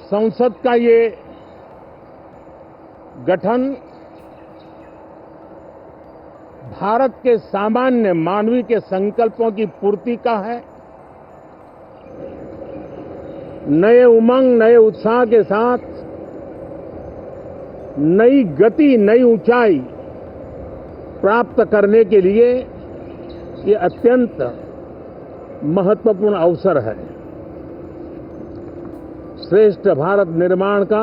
संसद का ये गठन भारत के सामान्य मानवीय के संकल्पों की पूर्ति का है। नए उमंग, नए उत्साह के साथ नई गति, नई ऊंचाई प्राप्त करने के लिए ये अत्यंत महत्वपूर्ण अवसर है। श्रेष्ठ भारत निर्माण का,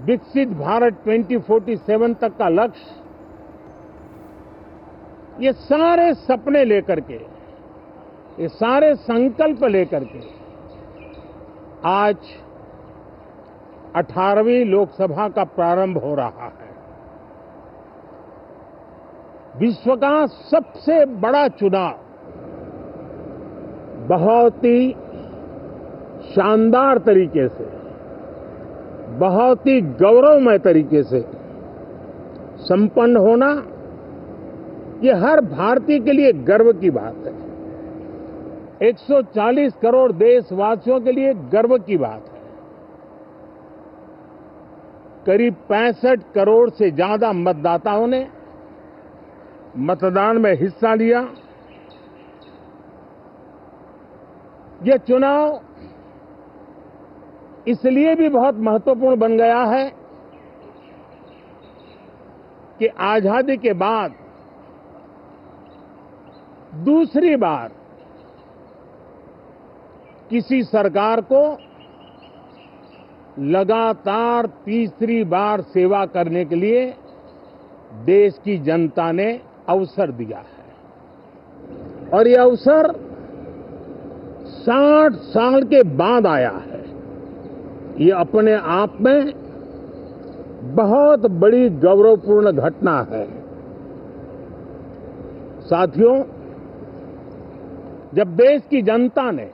विकसित भारत 2047 तक का लक्ष्य, ये सारे सपने लेकर के, ये सारे संकल्प लेकर के आज 18वीं लोकसभा का प्रारंभ हो रहा है। विश्व का सबसे बड़ा चुनाव बहुत ही शानदार तरीके से, बहुत ही गौरवमय तरीके से संपन्न होना, ये हर भारतीय के लिए गर्व की बात है। 140 करोड़ देशवासियों के लिए गर्व की बात है। करीब 65 करोड़ से ज्यादा मतदाताओं ने मतदान में हिस्सा लिया। यह चुनाव इसलिए भी बहुत महत्वपूर्ण बन गया है कि आजादी के बाद दूसरी बार किसी सरकार को लगातार तीसरी बार सेवा करने के लिए देश की जनता ने अवसर दिया है। और यह अवसर 60 साल के बाद आया है। ये अपने आप में बहुत बड़ी गौरवपूर्ण घटना है। साथियों, जब देश की जनता ने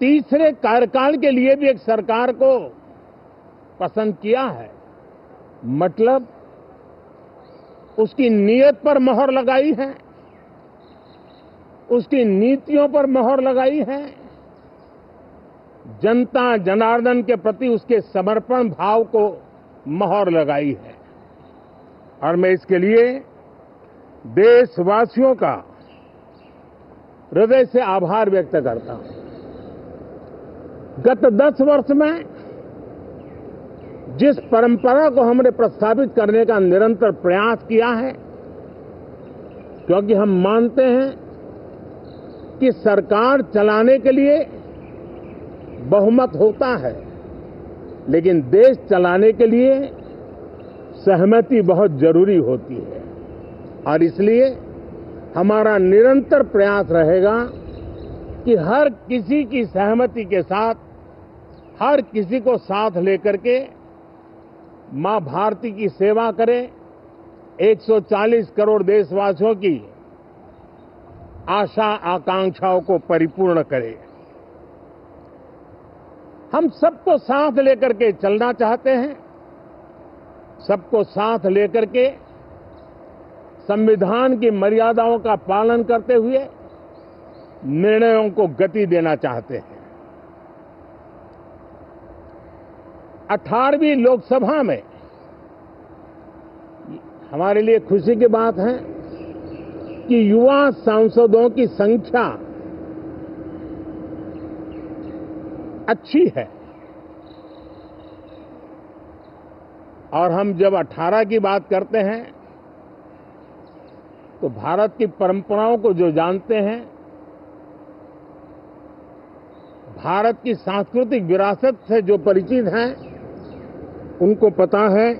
तीसरे कार्यकाल के लिए भी एक सरकार को पसंद किया है, मतलब उसकी नीयत पर मोहर लगाई है, उसकी नीतियों पर मोहर लगाई है, जनता जनार्दन के प्रति उसके समर्पण भाव को मोहर लगाई है। और मैं इसके लिए देशवासियों का हृदय से आभार व्यक्त करता हूं। गत 10 वर्ष में जिस परंपरा को हमने प्रस्तावित करने का निरंतर प्रयास किया है, क्योंकि हम मानते हैं कि सरकार चलाने के लिए बहुमत होता है, लेकिन देश चलाने के लिए सहमति बहुत जरूरी होती है। और इसलिए हमारा निरंतर प्रयास रहेगा कि हर किसी की सहमति के साथ, हर किसी को साथ लेकर के मां भारती की सेवा करें, 140 करोड़ देशवासियों की आशा आकांक्षाओं को परिपूर्ण करें। हम सबको साथ लेकर के चलना चाहते हैं, सबको साथ लेकर के संविधान की मर्यादाओं का पालन करते हुए निर्णयों को गति देना चाहते हैं। 18वीं लोकसभा में हमारे लिए खुशी की बात है कि युवा सांसदों की संख्या अच्छी है। और हम जब 18 की बात करते हैं तो भारत की परंपराओं को जो जानते हैं, भारत की सांस्कृतिक विरासत से जो परिचित हैं, उनको पता है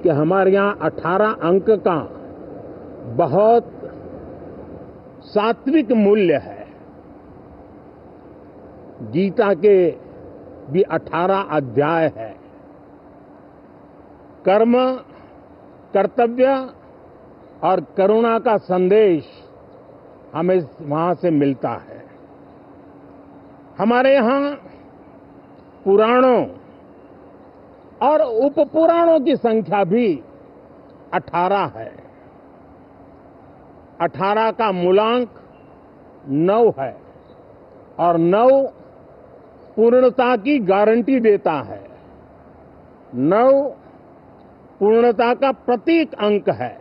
कि हमारे यहाँ 18 अंक का बहुत सात्विक मूल्य है। गीता के भी 18 अध्याय है। कर्म, कर्तव्य और करुणा का संदेश हमें वहां से मिलता है। हमारे यहाँ पुराणों और उपपुराणों की संख्या भी 18 है। 18 का मूलांक 9 है और 9 पूर्णता की गारंटी देता है। 9 पूर्णता का प्रतीक अंक है।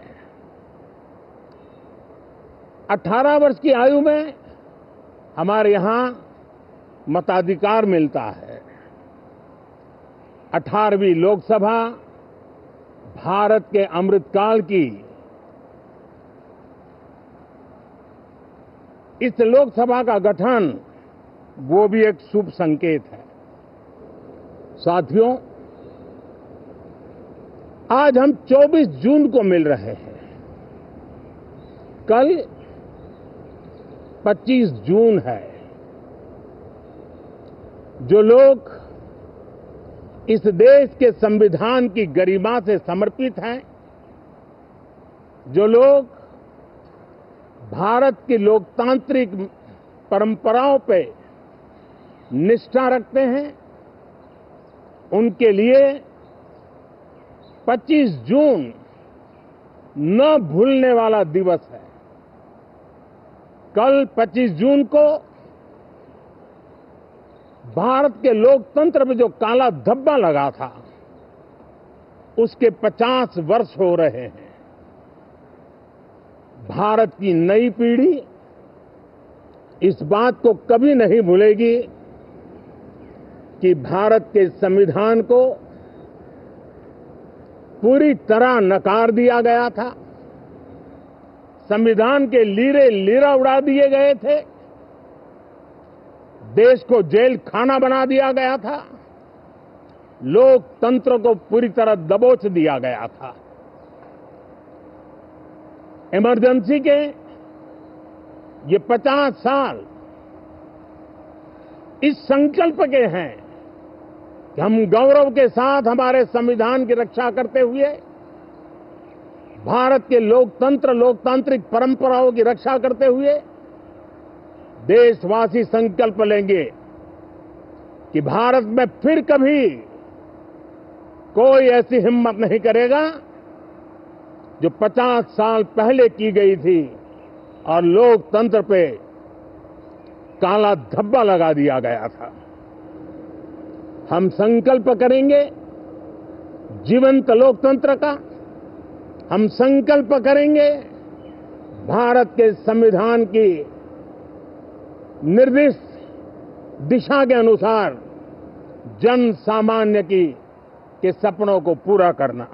18 वर्ष की आयु में हमारे यहां मताधिकार मिलता है। 18वीं लोकसभा भारत के अमृतकाल की इस लोकसभा का गठन वो भी एक शुभ संकेत है। साथियों, आज हम 24 जून को मिल रहे हैं। कल 25 जून है। जो लोग इस देश के संविधान की गरिमा से समर्पित हैं, जो लोग भारत की लोकतांत्रिक परंपराओं पे निष्ठा रखते हैं, उनके लिए 25 जून न भूलने वाला दिवस है। कल 25 जून को भारत के लोकतंत्र में जो काला धब्बा लगा था, उसके 50 वर्ष हो रहे हैं। भारत की नई पीढ़ी इस बात को कभी नहीं भूलेगी कि भारत के संविधान को पूरी तरह नकार दिया गया था। संविधान के लीरे लीरा उड़ा दिए गए थे। देश को जेल खाना बना दिया गया था। लोकतंत्र को पूरी तरह दबोच दिया गया था। इमरजेंसी के ये 50 साल इस संकल्प के हैं कि हम गौरव के साथ हमारे संविधान की रक्षा करते हुए भारत के लोकतंत्र, लोकतांत्रिक परंपराओं की रक्षा करते हुए देशवासी संकल्प लेंगे कि भारत में फिर कभी कोई ऐसी हिम्मत नहीं करेगा जो 50 साल पहले की गई थी और लोकतंत्र पे काला धब्बा लगा दिया गया था। हम संकल्प करेंगे जीवंत लोकतंत्र का। हम संकल्प करेंगे भारत के संविधान की निर्दिष्ट दिशा के अनुसार जन सामान्य के सपनों को पूरा करना।